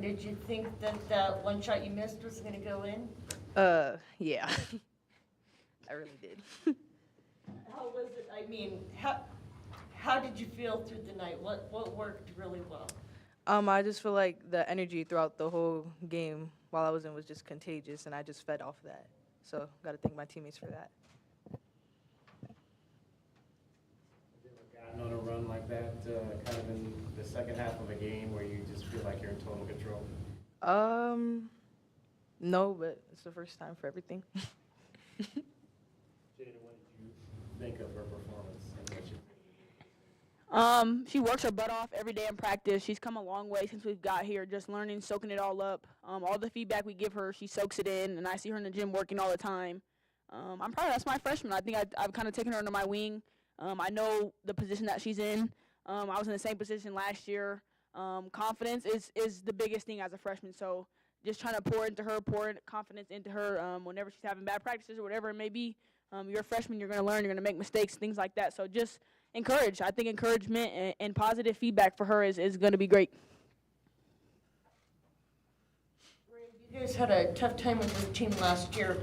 time, did you think that that one shot you missed was going to go in? Yeah. I really did. How was it? I mean, how did you feel through the night? What worked really well? I just feel like the energy throughout the whole game while I was in was just contagious, and I just fed off of that. So, got to thank my teammates for that. Have you ever gotten on a run like that, kind of in the second half of a game where you just feel like you're in total control? No, but it's the first time for everything. Jada, what did you think of her performance and what you She works her butt off every day in practice. She's come a long way since we've got here, just learning, soaking it all up. All the feedback we give her, she soaks it in, and I see her in the gym working all the time. I'm proud. That's my freshman. I think I've kind of taken her under my wing. I know the position that she's in. I was in the same position last year. Confidence is the biggest thing as a freshman, so just trying to pour into her, confidence into her whenever she's having bad practices or whatever it may be. You're a freshman, you're going to learn, you're going to make mistakes, things like that. So just encourage. I think encouragement and positive feedback for her is going to be great. You guys had a tough time with this team last year.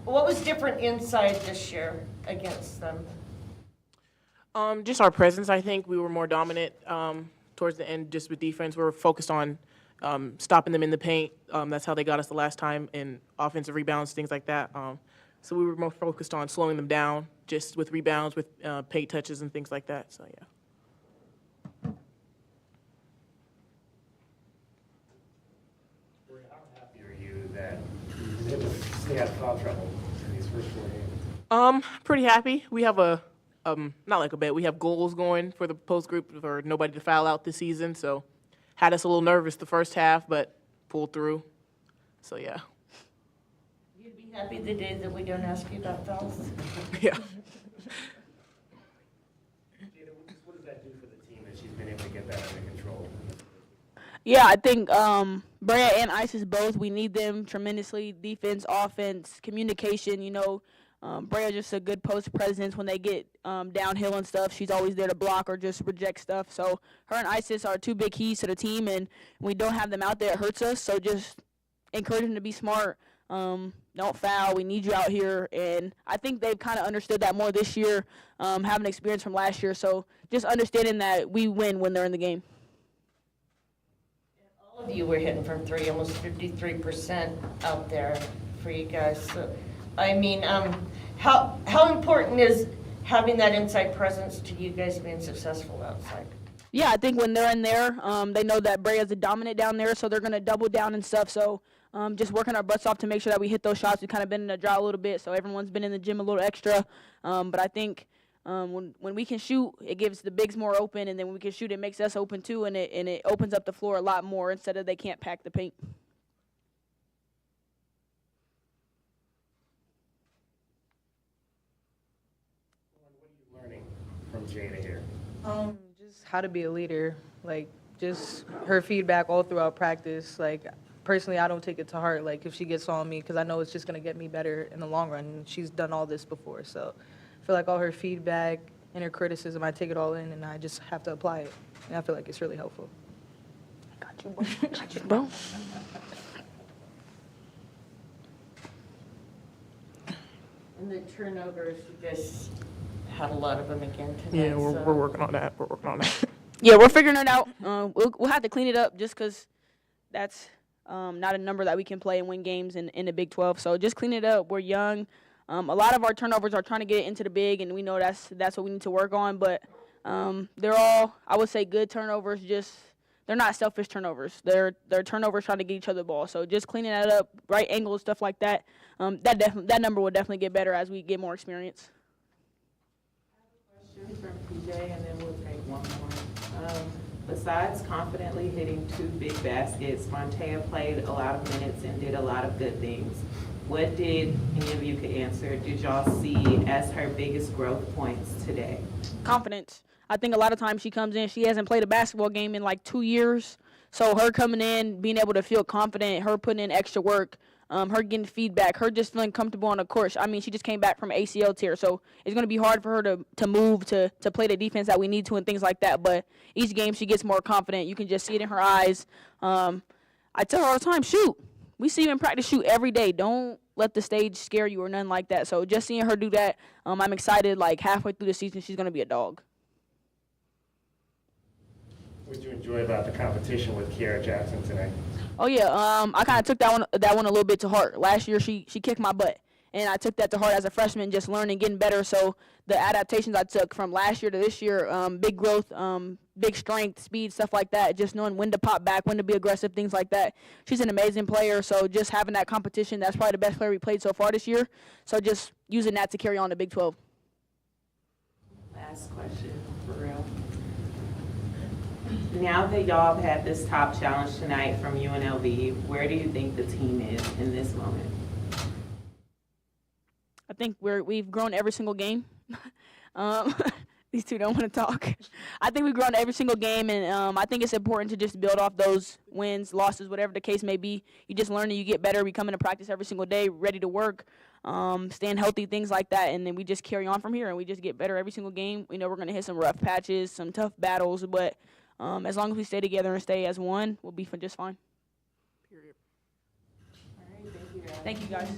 What was different inside this year against them? Just our presence. I think we were more dominant towards the end just with defense. We were focused on stopping them in the paint. That's how they got us the last time in offensive rebounds, things like that. So we were more focused on slowing them down just with rebounds, with paint touches and things like that. So, yeah. how happy are you that you were able to stay out of foul trouble in these first 4 games? Pretty happy. We have not like a bet. We have goals going for the post group for nobody to foul out this season. So, had us a little nervous the first half, but pulled through. So, yeah. You'd be happy the day that we don't ask you about fouls? Yeah. Jada, what does that do for the team that she's been able to get that under control? Yeah, I think Brea and Isis both, we need them tremendously. Defense, offense, communication, Brea just a good post presence when they get downhill and stuff. She's always there to block or just reject stuff. So her and Isis are two big keys to the team, and when we don't have them out there, it hurts us. So just encourage them to be smart. Don't foul. We need you out here. And I think they've kind of understood that more this year, having experience from last year. So just understanding that we win when they're in the game. All of you were hitting from three, almost 53% out there for you guys. So, I mean, how important is having that inside presence to you guys being successful outside? Yeah, I think when they're in there, they know that Brea's the dominant down there, so they're going to double down and stuff. So just working our butts off to make sure that we hit those shots. We've kind of been in a drought a little bit, so everyone's been in the gym a little extra. But I think when we can shoot, it gives the bigs more open, and then when we can shoot, it makes us open too, and it opens up the floor a lot more instead of they can't pack the paint. What are you learning from Jada here? Just how to be a leader. Like, just her feedback all throughout practice. Like, personally, I don't take it to heart, like, if she gets on me, because I know it's just going to get me better in the long run. And she's done all this before. So I feel like all her feedback and her criticism, I take it all in, and I just have to apply it. And I feel like it's really helpful. Got you, bro. Got you, bro. And the turnovers, you guys had a lot of them again tonight. Yeah, we're working on that. We're working on that. Yeah, we're figuring it out. We'll have to clean it up just because that's not a number that we can play and win games in the Big 12. So just clean it up. We're young. A lot of our turnovers are trying to get it into the big, and we know that's what we need to work on. But they're all, I would say, good turnovers. Just they're not selfish turnovers. They're turnovers trying to get each other the ball. So just cleaning that up, right angles, stuff like that. That number will definitely get better as we get more experience. Question from PJ, and then we'll take one more. Besides confidently hitting 2 big baskets, Montea played a lot of minutes and did a lot of good things. What did, any of you could answer, did y'all see as her biggest growth points today? Confidence. I think a lot of times she comes in, she hasn't played a basketball game in like 2 years. So her coming in, being able to feel confident, her putting in extra work, her getting feedback, her just feeling comfortable on the court. I mean, she just came back from ACL tear, so it's going to be hard for her to move, to play the defense that we need to and things like that. But each game she gets more confident. You can just see it in her eyes. I tell her all the time, shoot. We see you in practice, shoot every day. Don't let the stage scare you or nothing like that. So just seeing her do that, I'm excited. Like halfway through the season, she's going to be a dog. What did you enjoy about the competition with Kiara Jackson today? Oh yeah, I kind of took that one a little bit to heart. Last year she kicked my butt, and I took that to heart as a freshman, just learning, getting better. So the adaptations I took from last year to this year, big growth, big strength, speed, stuff like that. Just knowing when to pop back, when to be aggressive, things like that. She's an amazing player. So just having that competition, that's probably the best player we played so far this year. So just using that to carry on to Big 12. Last question, for real. Now that y'all have had this top challenge tonight from UNLV, where do you think the team is in this moment? I think we've grown every single game. These two don't want to talk. I think we've grown every single game, and I think it's important to just build off those wins, losses, whatever the case may be. You just learn and you get better. We come into practice every single day, ready to work, staying healthy, things like that, and then we just carry on from here, and we just get better every single game. We know we're going to hit some rough patches, some tough battles, but as long as we stay together and stay as one, we'll be just fine. Period. All right, thank you, guys. Thank you, guys.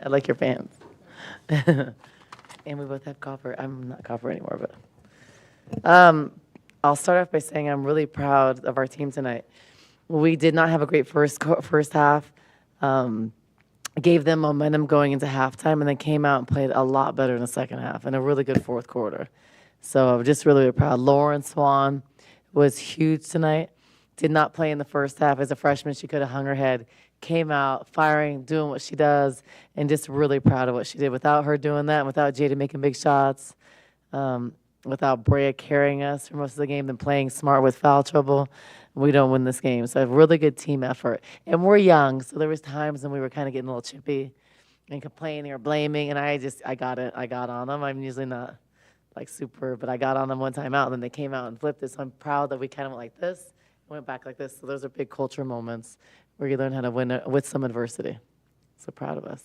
I like your pants. And we both have copper. I'm not copper anymore, but I'll start off by saying I'm really proud of our team tonight. We did not have a great first half. Gave them momentum going into halftime, and then came out and played a lot better in the second half and a really good fourth quarter. So I'm just really, really proud. Lauren Swan was huge tonight. Did not play in the first half. As a freshman, she could have hung her head. Came out, firing, doing what she does, and just really proud of what she did. Without her doing that, without Jada making big shots, without Brea carrying us for most of the game and playing smart with foul trouble, we don't win this game. So a really good team effort. And we're young, so there was times when we were kind of getting a little chippy and complaining or blaming, and I got on them. I'm usually not like super, but I got on them one time out, and then they came out and flipped it. So I'm proud that we kind of went like this, went back like this. So those are big culture moments where you learn how to win with some adversity. So proud of us.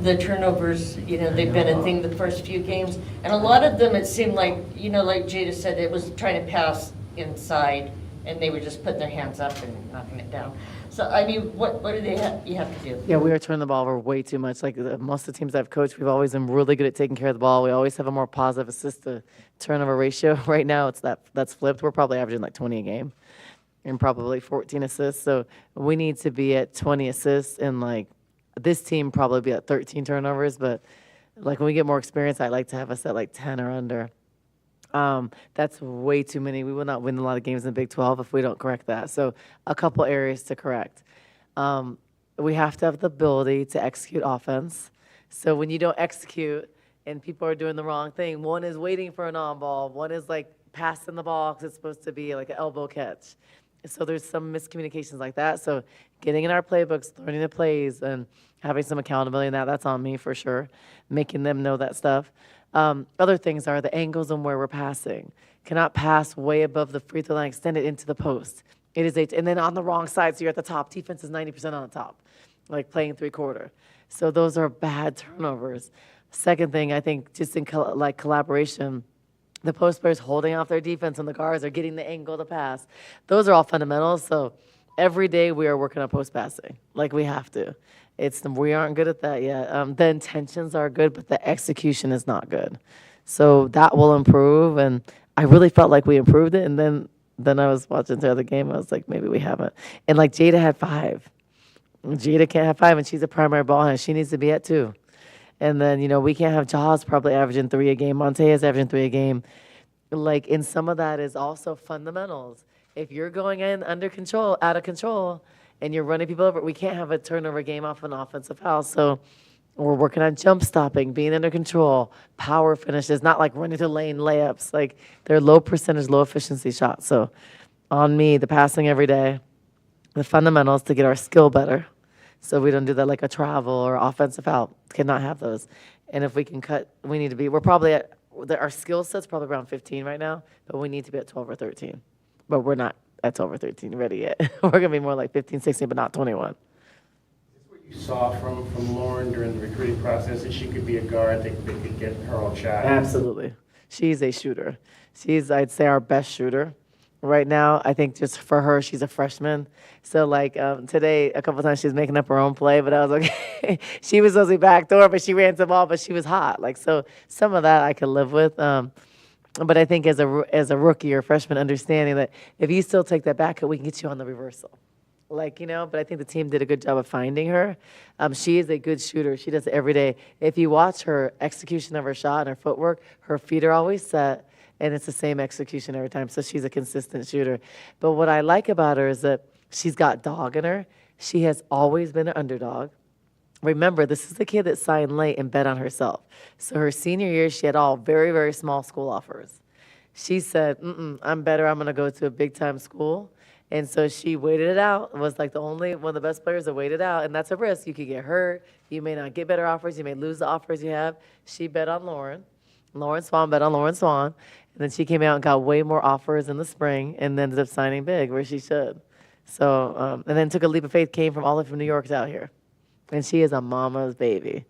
The turnovers, they've been a thing the first few games, and a lot of them, it seemed like, like Jada said, it was trying to pass inside, and they were just putting their hands up and knocking it down. So, I mean, what do you have to do? Yeah, we are turning the ball over way too much. Like most of the teams I've coached, we've always been really good at taking care of the ball. We always have a more positive assist to turnover ratio. Right now, that's flipped. We're probably averaging like 20 a game and probably 14 assists. So we need to be at 20 assists, and like this team probably be at 13 turnovers. But like when we get more experience, I'd like to have us at like 10 or under. That's way too many. We will not win a lot of games in the Big 12 if we don't correct that. So a couple areas to correct. We have to have the ability to execute offense. So when you don't execute and people are doing the wrong thing, one is waiting for an on-ball, one is like passing the ball because it's supposed to be like an elbow catch. So there's some miscommunications like that. So getting in our playbooks, learning the plays, and having some accountability in that's on me for sure, making them know that stuff. Other things are the angles and where we're passing. Cannot pass way above the free throw line, extend it into the post. It is and then on the wrong side, so you're at the top. Defense is 90% on the top, like playing three-quarter. So those are bad turnovers. Second thing, I think, just in collaboration, the post players holding off their defense and the guards are getting the angle to pass. Those are all fundamentals. So every day we are working on post passing, like we have to. We aren't good at that yet. The intentions are good, but the execution is not good. So that will improve, and I really felt like we improved it. And then I was watching the other game. I was like, maybe we haven't. And like Jada had 5. Jada can't have 5, and she's a primary ball handler. She needs to be at 2. And then we can't have Jaws probably averaging 3 a game. Montea's averaging 3 a game. Like, and some of that is also fundamentals. If you're going in out of control, and you're running people over, we can't have a turnover game off an offensive foul. So we're working on jump stopping, being under control, power finishes, not like running to lane layups. Like they're low percentage, low efficiency shots. So on me, the passing every day, the fundamentals to get our skill better. So we don't do that like a travel or offensive foul. Cannot have those. And if we can we're probably our skill set's probably around 15 right now, but we need to be at 12 or 13. But we're not at 12 or 13 ready yet. We're going to be more like 15, 16, but not 21. Is this what you saw from Lauren during the recruiting process, that she could be a guard that could get her own shot? Absolutely. She's a shooter. She's, I'd say, our best shooter. Right now, I think just for her, she's a freshman. So, like, today, a couple times she was making up her own play, but I was okay. She was supposed to be backdoor, but she ran to the ball, but she was hot. Like, so some of that I could live with. But I think as a rookie or freshman, understanding that if you still take that back, we can get you on the reversal. Like, but I think the team did a good job of finding her. She is a good shooter. She does it every day. If you watch her execution of her shot and her footwork, her feet are always set, and it's the same execution every time. So she's a consistent shooter. But what I like about her is that she's got dog in her. She has always been an underdog. Remember, this is the kid that signed late and bet on herself. So her senior year, she had all very, very small school offers. She said, I'm better. I'm going to go to a big-time school. And so she waited it out. Was like the only one of the best players that waited out. And that's a risk. You could get hurt. You may not get better offers. You may lose the offers you have. She bet on Lauren. Lauren Swan bet on Lauren Swan. And then she came out and got way more offers in the spring and ended up signing big where she should. So, and then took a leap of faith, came from all the way from New York out here. And she is a mama's baby.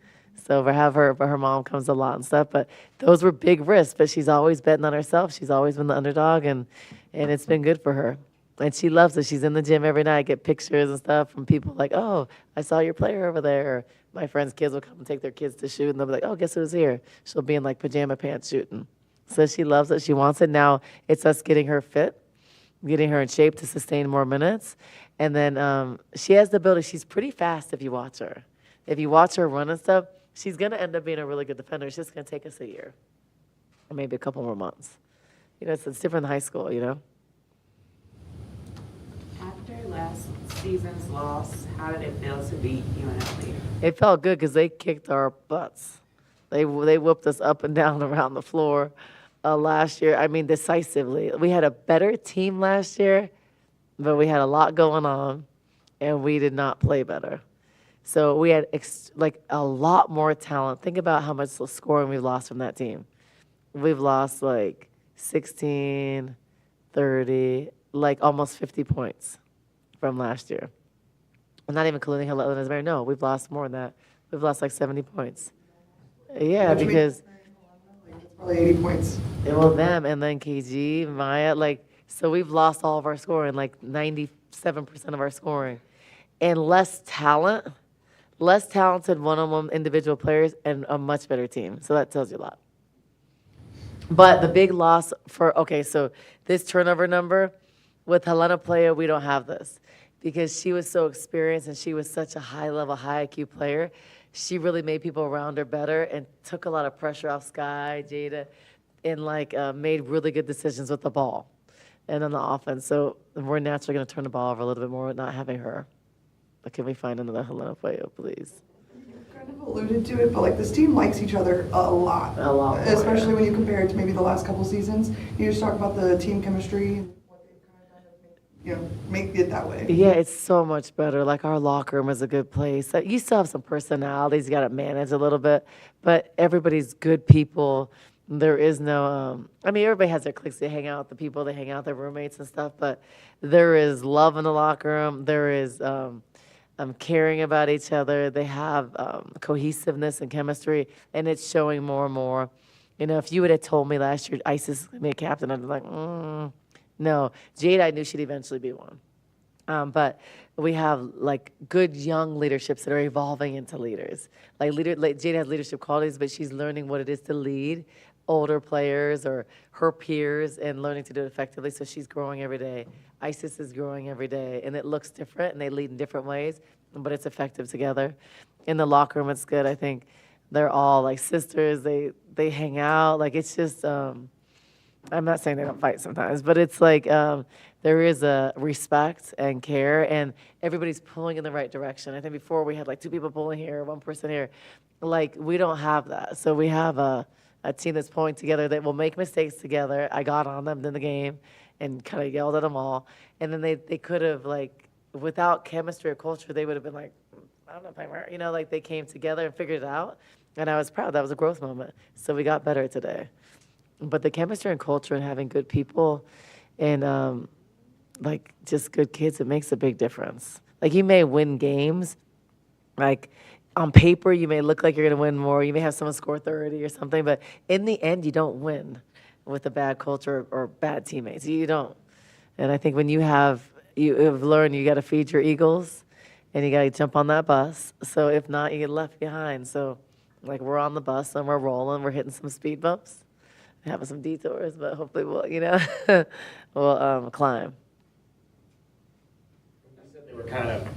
So we have her, but her mom comes a lot and stuff. But those were big risks, but she's always betting on herself. She's always been the underdog, and it's been good for her. And she loves it. She's in the gym every night, get pictures and stuff from people like, oh, I saw your player over there. Or my friends' kids will come and take their kids to shoot, and they'll be like, oh, guess who's here? She'll be in like pajama pants shooting. So she loves it. She wants it. Now it's us getting her fit, getting her in shape to sustain more minutes. And then she has the ability. She's pretty fast if you watch her. If you watch her run and stuff, she's going to end up being a really good defender. It's just going to take us a year or maybe a couple more months. You know, it's different than high school, you know? After last season's loss, how did it feel to beat UNLV? It felt good because they kicked our butts. They whooped us up and down around the floor last year. I mean, decisively. We had a better team last year, but we had a lot going on, and we did not play better. So we had like a lot more talent. Think about how much scoring we've lost from that team. We've lost like 16, 30, like almost 50 points from last year. I'm not even including Helena Ismail. No, we've lost more than that. We've lost like 70 points. Yeah, Which means- because That's probably 80 points. well, them and then KG, Maya, like, so we've lost all of our scoring, like 97% of our scoring. And less talented one-on-one individual players and a much better team. So that tells you a lot. But the big loss so this turnover number, with Helena Playa, we don't have this because she was so experienced and she was such a high-level, high IQ player. She really made people around her better and took a lot of pressure off Sky, Jada, and made really good decisions with the ball and on the offense. So we're naturally going to turn the ball over a little bit more with not having her. But can we find another Helena Playa, please? Kind of alluded to it, but like this team likes each other a lot. A lot more, Especially yeah. when you compare it to maybe the last couple seasons. You just talk about the team chemistry and what they've kind of done to make it that way. Yeah, it's so much better. Like our locker room is a good place. You still have some personalities you got to manage a little bit, but everybody's good people. There is no, everybody has their cliques. They hang out with the people, they hang out with their roommates and stuff, but there is love in the locker room. There is caring about each other. They have cohesiveness and chemistry, and it's showing more and more. You know, if you would have told me last year Isis was going to be a captain, I'd be like, no. Jade, I knew she'd eventually be one. But we have like good young leaderships that are evolving into leaders. Jade has leadership qualities, but she's learning what it is to lead older players or her peers and learning to do it effectively. So she's growing every day. Isis is growing every day, and it looks different, and they lead in different ways, but it's effective together. In the locker room, it's good. I think they're all like sisters. They hang out. Like it's just. I'm not saying they don't fight sometimes, but it's like there is a respect and care, and everybody's pulling in the right direction. I think before we had like two people pulling here, one person here. Like we don't have that. So we have a team that's pulling together that will make mistakes together. I got on them in the game and kind of yelled at them all. And then they could have, like, without chemistry or culture, they would have been like, I'm not playing, you know, like they came together and figured it out. And I was proud. That was a growth moment. So we got better today. But the chemistry and culture and having good people and, like, just good kids, it makes a big difference. Like, you may win games, like, on paper, you may look like you're going to win more. You may have someone score 30 or something, but in the end, you don't win with a bad culture or bad teammates. You don't. And I think when you have learned you got to feed your Eagles and you got to jump on that bus. So if not, you get left behind. So, like, we're on the bus and we're rolling. We're hitting some speed bumps, having some detours, but hopefully we'll climb. You said they were kind of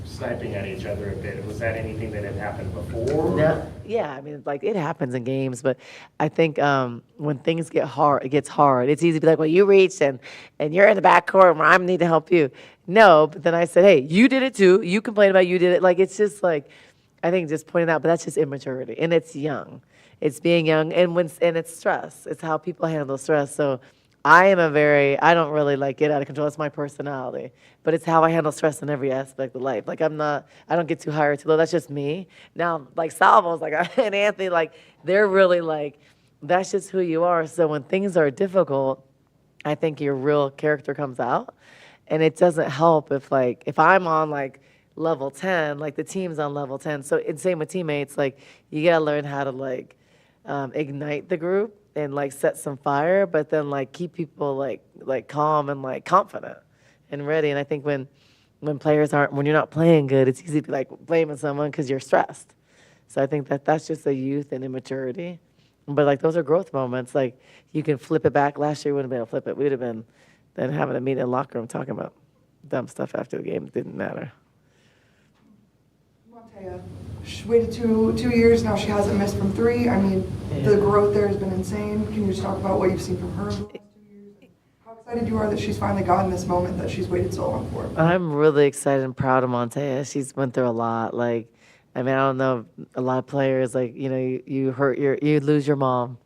sniping at each other a bit. Was that anything that had happened before? No, yeah, I mean, like, it happens in games, but I think when things get hard, it gets hard. It's easy to be like, well, you reached and you're in the back court where I need to help you. No, but then I said, hey, you did it too. You complained about you did it. Like, it's just like, I think just pointing out, but that's just immaturity, and it's young. It's being young, and it's stress. It's how people handle stress. So I don't really get out of control. It's my personality, but it's how I handle stress in every aspect of life. Like I don't get too high or too low. That's just me. Now, like Salvo's, and Anthony, they're really that's just who you are. So when things are difficult, I think your real character comes out, and it doesn't help if I'm on level 10, the team's on level 10. So it's same with teammates. You gotta learn how to ignite the group and set some fire, but then keep people calm and confident. and ready. And I think when when you're not playing good, it's easy to be like blaming someone because you're stressed. So I think that's just a youth and immaturity. But like those are growth moments. Like you can flip it back. Last year we wouldn't have been able to flip it. We would have been then having a meeting in the locker room talking about dumb stuff after the game. It didn't matter. Montea, she waited 2 years now. She hasn't missed from three. I mean, the growth there has been insane. Can you just talk about what you've seen from her in the last 2 years? And how excited you are that she's finally gotten this moment that she's waited so long for? I'm really excited and proud of Montea. She's went through a lot. Like, I mean, I don't know, a lot of players, like, you know, you lose your mom.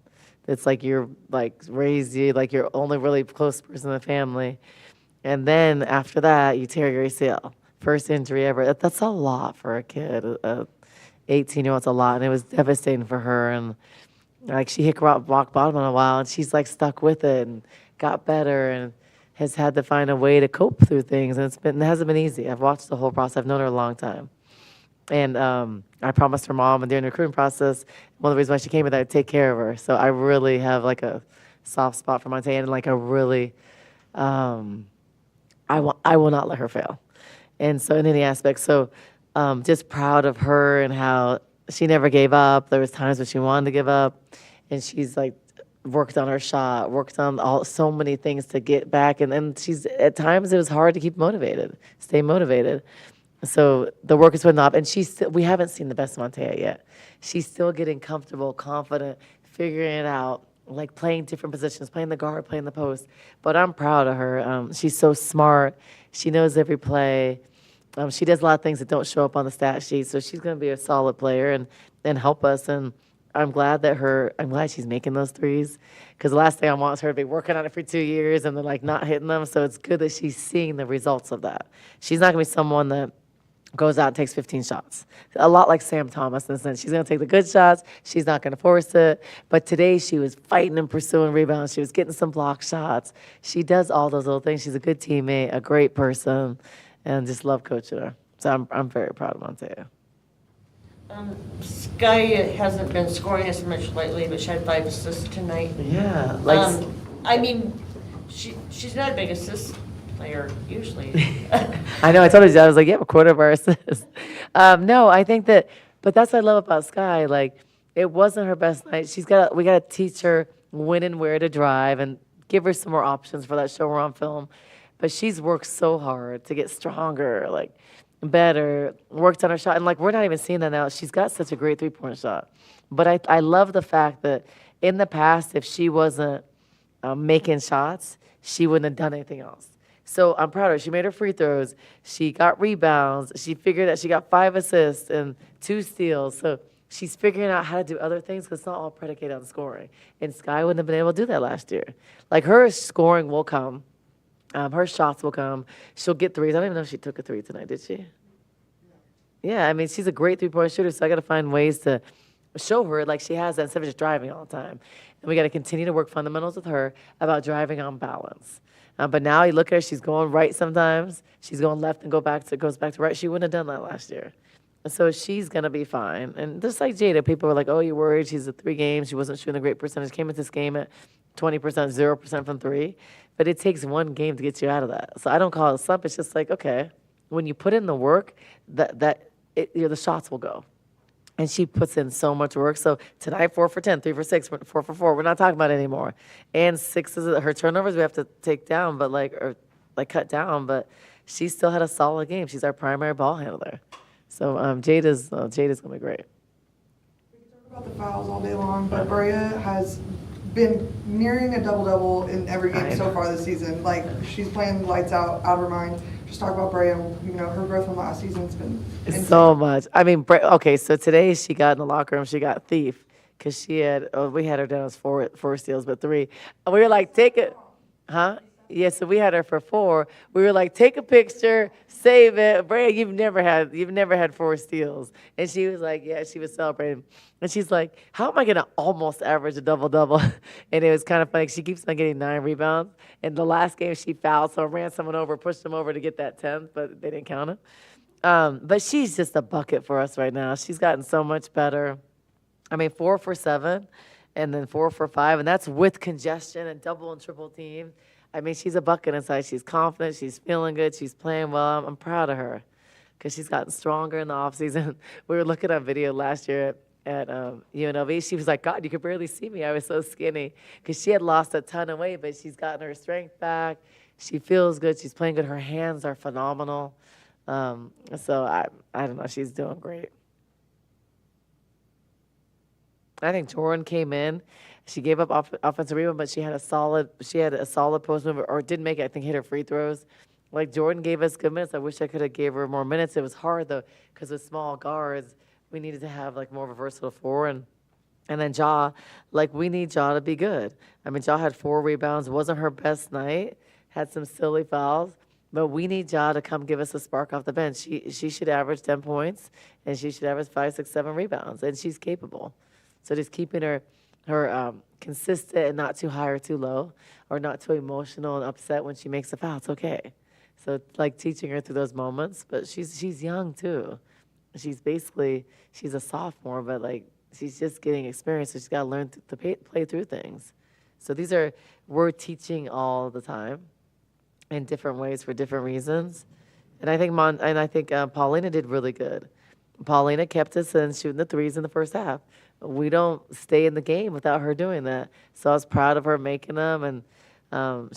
It's like you're like raised you, like you're only really close person in the family. And then after that, you tear your ACL. First injury ever. That's a lot for a kid. 18-year-old's a lot. And it was devastating for her. And like she hit rock bottom in a while, and she's like stuck with it and got better and has had to find a way to cope through things. And it hasn't been easy. I've watched the whole process. I've known her a long time. And I promised her mom, and during the recruiting process, one of the reasons why she came here, that I'd take care of her. So I really have like a soft spot for Montea, and like a really, I will not let her fail. And so in any aspect, so just proud of her and how she never gave up. There was times when she wanted to give up, and she's like worked on her shot, worked on so many things to get back. And then she's, at times it was hard to keep motivated, stay motivated. So the work is putting up, and we haven't seen the best of Montea yet. She's still getting comfortable, confident, figuring it out, like playing different positions, playing the guard, playing the post. But I'm proud of her. She's so smart. She knows every play. She does a lot of things that don't show up on the stat sheet. So she's going to be a solid player and help us. And I'm glad she's making those threes, because the last thing I want is her to be working on it for 2 years and then like not hitting them. So it's good that she's seeing the results of that. She's not going to be someone that goes out and takes 15 shots. A lot like Sam Thomas in the sense she's going to take the good shots. She's not going to force it. But today she was fighting and pursuing rebounds. She was getting some block shots. She does all those little things. She's a good teammate, a great person, and just love coaching her. So I'm very proud of Montea. Sky hasn't been scoring as much lately, but she had 5 assists tonight. Yeah. I mean, she's not a big assist player usually. I know. I told her, I was like, yeah, a quarter of our assists. No, I think that, but that's what I love about Sky. Like, it wasn't her best night. We got to teach her when and where to drive and give her some more options for that show we're on film. But she's worked so hard to get stronger, like better, worked on her shot. And like, we're not even seeing that now. She's got such a great 3-point shot. But I love the fact that in the past, if she wasn't making shots, she wouldn't have done anything else. So I'm proud of her. She made her free throws. She got rebounds. She figured out she got 5 assists and 2 steals. So she's figuring out how to do other things, because it's not all predicated on scoring. And Sky wouldn't have been able to do that last year. Like, her scoring will come. Her shots will come. She'll get threes. I don't even know if she took a 3 tonight, did she? Yeah, I mean, she's a great 3-point shooter, so I got to find ways to show her like she has that instead of just driving all the time. And we got to continue to work fundamentals with her about driving on balance. But now you look at her, she's going right sometimes. She's going left and goes back to right. She wouldn't have done that last year. And so she's going to be fine. And just like Jada, people were like, oh, you're worried. She's at 3 games. She wasn't shooting a great percentage. Came into this game at 20%, 0% from 3. But it takes one game to get you out of that. So I don't call it a slump. It's just like, okay, when you put in the work, the shots will go. And she puts in so much work. So tonight, 4 for 10, 3 for 6, 4 for 4. We're not talking about it anymore. And 6 is her turnovers we have to take down, but cut down. But she still had a solid game. She's our primary ball handler. So Jada's gonna be great. We can talk about the fouls all day long, but Brea has been nearing a double-double in every game so far this season. Like, she's playing lights out of her mind. Just talk about Brea. You know, her growth from last season has been insane. So much. I mean, okay, so today she got in the locker room, she got thief, because we had her down as 4 steals, but 3. And we were like, take it. Huh? Yeah, so we had her for 4. We were like, take a picture, save it. Brea, you've never had 4 steals. And she was like, yeah, she was celebrating. And she's like, how am I gonna almost average a double-double? And it was kind of funny. She keeps on getting 9 rebounds. And the last game she fouled, so ran someone over, pushed them over to get that 10th, but they didn't count it. But she's just a bucket for us right now. She's gotten so much better. I mean, 4 for 7, and then 4 for 5, and that's with congestion and double and triple team. I mean, she's a bucket inside. She's confident. She's feeling good. She's playing well. I'm proud of her because she's gotten stronger in the offseason. We were looking at video last year at UNLV. She was like, God, you could barely see me. I was so skinny because she had lost a ton of weight, but she's gotten her strength back. She feels good. She's playing good. Her hands are phenomenal. So I don't know. She's doing great. I think Jordan came in. She gave up offensive rebound, but she had a solid post move, or didn't make it. I think hit her free throws. Like Jordan gave us good minutes. I wish I could have gave her more minutes. It was hard though, because with small guards, we needed to have like more of a versatile forward. And then Ja, like we need Ja to be good. I mean, Ja had 4 rebounds. Wasn't her best night. Had some silly fouls. But we need Ja to come give us a spark off the bench. She should average 10 points, and she should average 5, 6, 7 rebounds, and she's capable. So just keeping her consistent and not too high or too low, or not too emotional and upset when she makes a foul. It's okay. So like teaching her through those moments. But she's young too. She's a sophomore, but like she's just getting experience. So she's got to learn to play through things. So we're teaching all the time, in different ways for different reasons. And I think Paulina did really good. Paulina kept us in shooting the threes in the first half. We don't stay in the game without her doing that. So I was proud of her making them, and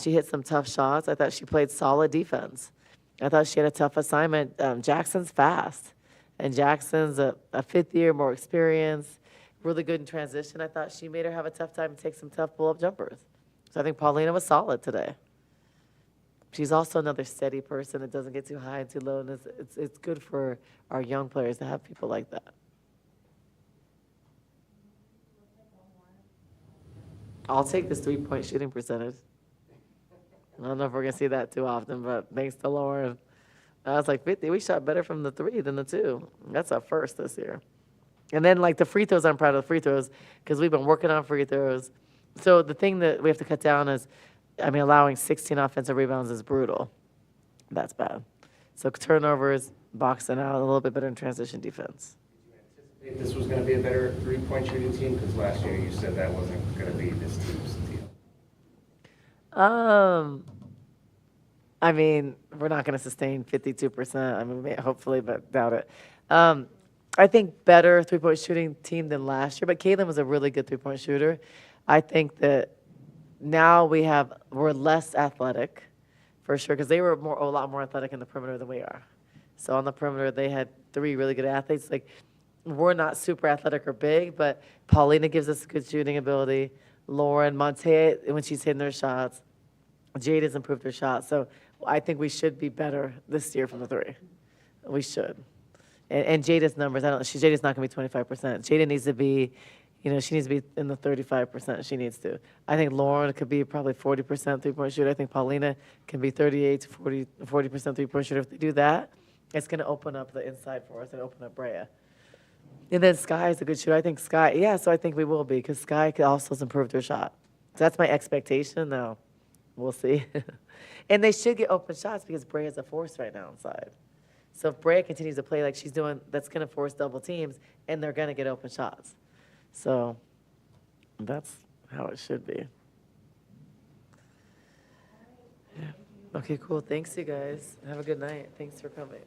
she hit some tough shots. I thought she played solid defense. I thought she had a tough assignment. Jackson's fast, and Jackson's a fifth year, more experience, really good in transition. I thought she made her have a tough time and take some tough pull-up jumpers. So I think Paulina was solid today. She's also another steady person that doesn't get too high and too low, and it's good for our young players to have people like that. I'll take this 3-point shooting percentage. I don't know if we're going to see that too often, but thanks to Lauren. I was like, 50, we shot better from the 3 than the 2. That's our first this year. And then, like, the free throws, I'm proud of the free throws because we've been working on free throws. So the thing that we have to cut down is, allowing 16 offensive rebounds is brutal. That's bad. So turnovers, boxing out, a little bit better in transition defense. Did you anticipate this was going to be a better 3-point shooting team? Because last year you said that wasn't going to be this team's deal. We're not going to sustain 52%. Hopefully, but doubt it. I think better 3-point shooting team than last year, but Caitlin was a really good 3-point shooter. I think that now we're less athletic, for sure, because they were a lot more athletic in the perimeter than we are. So on the perimeter, they had 3 really good athletes. Like, we're not super athletic or big, but Paulina gives us good shooting ability. Lauren, Montea, when she's hitting her shots. Jade has improved her shots. So I think we should be better this year from the 3. We should. And Jada's numbers, Jada's not going to be 25%. Jada needs to be, she needs to be in the 35%. She needs to. I think Lauren could be probably 40% 3-point shooter. I think Paulina can be 38 to 40% 3-point shooter. If they do that, it's going to open up the inside for us and open up Brea. And then Sky is a good shooter. I think Sky, so I think we will be, because Sky also has improved her shot. So that's my expectation. Now, we'll see. And they should get open shots because Brea is a force right now inside. So if Brea continues to play like she's doing, that's going to force double teams, and they're going to get open shots. So that's how it should be. Yeah. Okay, cool. Thanks, you guys. Have a good night. Thanks for coming.